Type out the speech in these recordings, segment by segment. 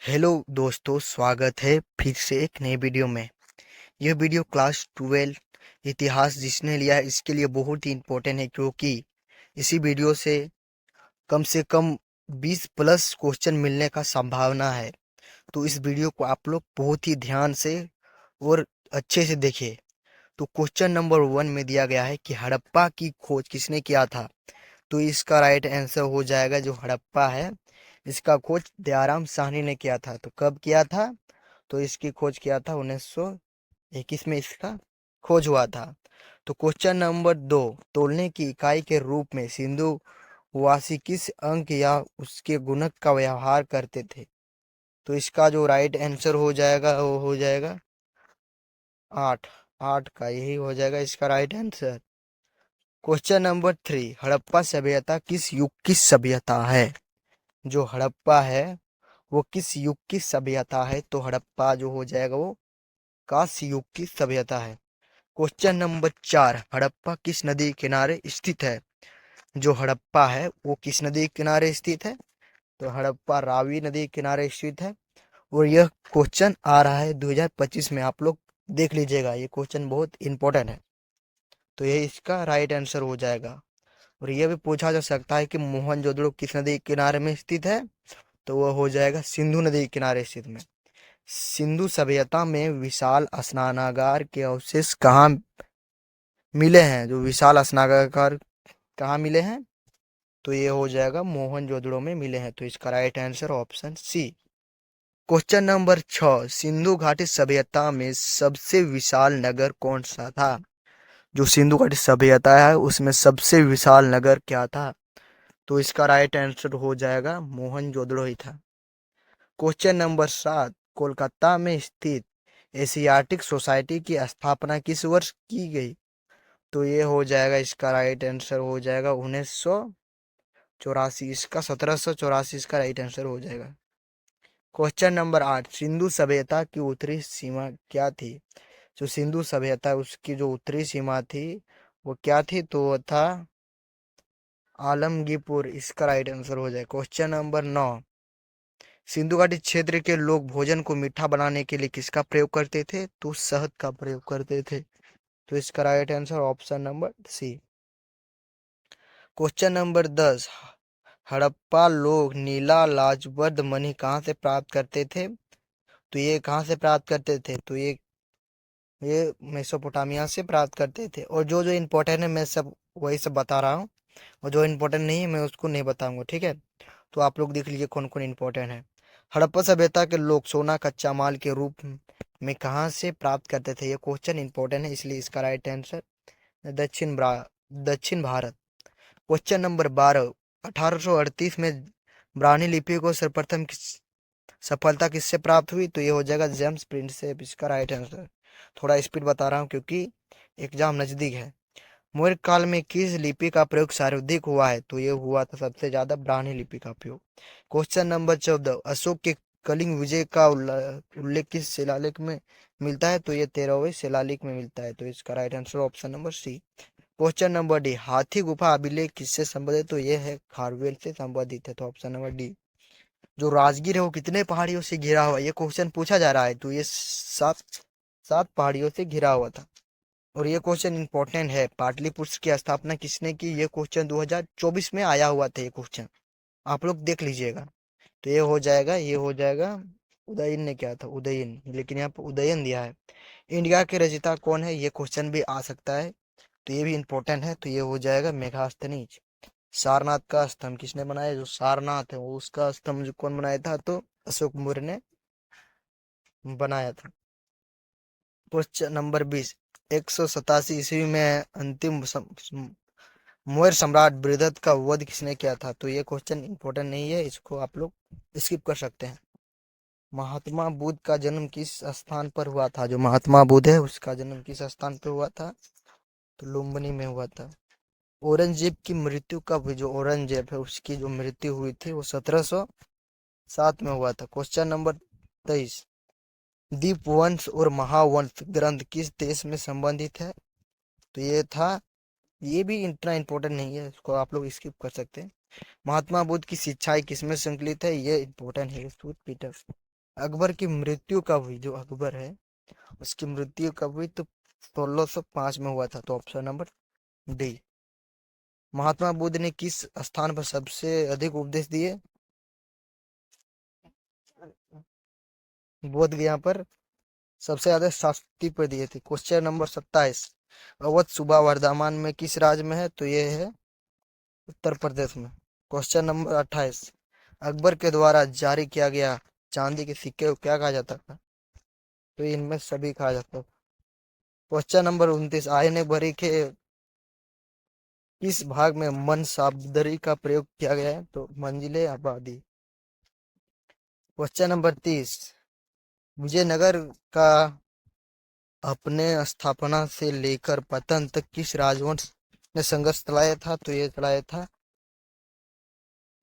Hello दोस्तों, स्वागत है फिर से एक नई वीडियो में। यह वीडियो क्लास 12 इतिहास जिसने लिया है इसके लिए बहुत ही इम्पोर्टेंट है, क्योंकि इसी वीडियो से कम 20 प्लस क्वेश्चन मिलने का संभावना है। तो इस वीडियो को आप लोग बहुत ही ध्यान से और अच्छे से देखिए। तो क्वेश्चन नंबर 1 में दिया गया है कि हड़प्पा की खोज किसने किया था। तो इसका राइट आंसर हो जाएगा जो हड़प्पा है, इसका खोज दयाराम साहनी ने किया था। तो कब किया था? तो इसकी खोज किया था 1921 में इसका खोज हुआ था। तो क्वेश्चन नंबर 2, तोलने की इकाई के रूप में सिंधु वासी किस अंक या उसके गुणक का व्यवहार करते थे। तो इसका जो राइट आंसर हो जाएगा वो हो जाएगा 8। 8 का यही हो जाएगा इसका right answer. Question number 3, Harappa सभ्यता किस युग की सभ्यता है। जो हड़प्पा है वो किस युग की सभ्यता है। तो हड़प्पा जो हो जाएगा वो कांस्य युग की सभ्यता है। क्वेश्चन नंबर 4, हड़प्पा किस नदी किनारे स्थित है। जो हड़प्पा है वो किस नदी किनारे स्थित है। तो हड़प्पा रावी नदी किनारे स्थित है। और यह क्वेश्चन आ रहा है 2025 में, आप लोग देख लीजिएगा, ये क्वेश्चन बहुत इंपॉर्टेंट है। तो ये इसका राइट आंसर हो जाएगा। और यह भी पूछा जा सकता है कि मोहनजोदड़ो किस नदी किनारे में स्थित है। तो वह हो जाएगा सिंधु नदी किनारे स्थित में। सिंधु सभ्यता में विशाल स्नानागार के अवशेष कहाँ मिले हैं। जो विशाल स्नानागार कहाँ मिले हैं। तो ये हो जाएगा मोहनजोदड़ो में मिले हैं। तो इसका right answer option C. Question number 6, Sindhu घाटी सभ्यता में सबसे विशाल नगर कौन सा था। जो सिंधु घाटी सभ्यता है उसमें सबसे विशाल नगर क्या था। तो इसका राइट आंसर हो जाएगा मोहनजोदड़ो ही था। क्वेश्चन नंबर 7, कोलकाता में स्थित एशियाटिक सोसाइटी की स्थापना किस वर्ष की गई। तो ये हो जाएगा इसका राइट आंसर हो जाएगा 1984। इसका 1784 इसका राइट आंसर हो जाएगा। क्वेश्चन नंबर 8, सिंधु सभ्यता की उत्तरी सीमा क्या थी। जो सिंधु सभ्यता उसकी जो उत्तरी सीमा थी वो क्या थी। तो वो था आलमगीरपुर। इसका राइट आंसर हो जाएगा। क्वेश्चन नंबर 9, सिंधु घाटी क्षेत्र के लोग भोजन को मीठा बनाने के लिए किसका प्रयोग करते थे। तो शहद का प्रयोग करते थे। तो इसका right answer option number C. Question number 10, Harappa लोग नीला लाजबर्द मणि कहाँ से प्राप्त करते थे। तो ये कहाँ से प्राप्त करते थे। तो ये मेसोपोटामिया से प्राप्त करते थे। और जो जो इम्पोर्टेंट है मैं सब वही सब बता रहा हूँ, और जो इम्पोर्टेंट नहीं है मैं उसको नहीं बताऊंगा, ठीक है। तो आप लोग देख लीजिए कौन कौन इम्पोर्टेंट है। हड़प्पा सभ्यता के लोग सोना कच्चा माल के रूप में कहाँ से प्राप्त करते थे। ये क्वेश्चन इंपॉर्टेंट है, इसलिए इसका राइट आंसर दक्षिण भारत। क्वेश्चन नंबर 12, 1838 में ब्राह्मी लिपि को सर्वप्रथम सफलता किससे प्राप्त हुई। तो ये हो जाएगा जेम्स प्रिंट से। इसका राइट आंसर। थोड़ा स्पीड बता रहा हूँ क्योंकि एग्जाम नजदीक है। मौर्य काल में किस लिपि का प्रयोग सर्वाधिक हुआ है। तो ये हुआ था सबसे ज्यादा ब्राह्मी लिपि का प्रयोग। क्वेश्चन नंबर 14, अशोक के कलिंग विजय का उल्लेख किस शिलालेख में मिलता है। तो ये 13वें शिलालेख में मिलता है। तो इसका right answer option number C. Question number D, हाथी गुफा अभिलेख किससे संबंधित। तो ये है खारवेल से संबंधित है। तो ऑप्शन नंबर डी। जो राजगीर है वो कितने पहाड़ियों से घिरा हुआ है। ये क्वेश्चन पूछा जा रहा है। तो ये सात सात पहाड़ियों से घिरा हुआ था। और ये क्वेश्चन इंपॉर्टेंट है, पाटलिपुत्र की स्थापना किसने की। ये क्वेश्चन 2024 में आया हुआ था। ये क्वेश्चन आप लोग देख लीजिएगा। तो ये हो जाएगा उदयन ने किया था, उदयन, लेकिन यहाँ पर उदयन दिया है। इंडिया के रचयिता कौन है। ये क्वेश्चन भी आ सकता है, तो ये भी इंपॉर्टेंट है। तो ये हो जाएगा मेघास्थनीज। सारनाथ का स्तंभ किसने बनाया। जो सारनाथ है वो उसका स्तंभ जो कौन बनाया था। तो अशोक मौर्य ने बनाया था। क्वेश्चन नंबर 20, 187 ईस्वी में अंतिम मौर्य सम्राट बृहदत्त का वध किसने किया था। तो ये क्वेश्चन इंपॉर्टेंट नहीं है, इसको आप लोग स्किप कर सकते हैं। महात्मा बुद्ध का जन्म किस स्थान पर हुआ था। जो महात्मा बुद्ध है उसका जन्म किस स्थान पर हुआ था। तो लुम्बिनी में हुआ था। औरंगजेब की मृत्यु कब हुई। जो औरंगजेब है उसकी जो मृत्यु हुई थी वो 1707 में हुआ था। क्वेश्चन नंबर 23, दीपवंश और महावंश ग्रंथ किस देश में संबंधित है। तो ये भी इतना इंपॉर्टेंट नहीं है, इसको आप लोग स्किप कर सकते हैं। महात्मा बुद्ध की शिक्षाएं किसमें संकलित है। ये इंपॉर्टेंट है, सूत पीटर। अकबर की मृत्यु कब हुई? जो अकबर है उसकी मृत्यु कब हुई? तो 1605 में हुआ था। तो option number D. Mahatma Buddha ने किस स्थान पर सबसे अधिक उपदेश दिए? बोध गया पर सबसे ज्यादा शास्त्री पर दिए थे। Question number 27। अवध सूबा वर्धमान में किस राज्य में है? तो ये है उत्तर प्रदेश में। Question number 28। अकबर के द्वारा जारी किया गया चांदी के सिक्के को क्या कहा जाता था? तो इनमें सभी कहा जाता था। Question number 29। आयने भरी के किस भाग में मनसाबदरी का प्रयोग किया गया है? तो मंजिले आबादी। Question number 30। विजयनगर का अपने स्थापना से लेकर पतन तक किस राजवंश ने संघर्ष चलाया था? तो ये चलाया था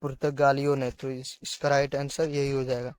पुर्तगालियों ने। तो इसका राइट आंसर यही हो जाएगा।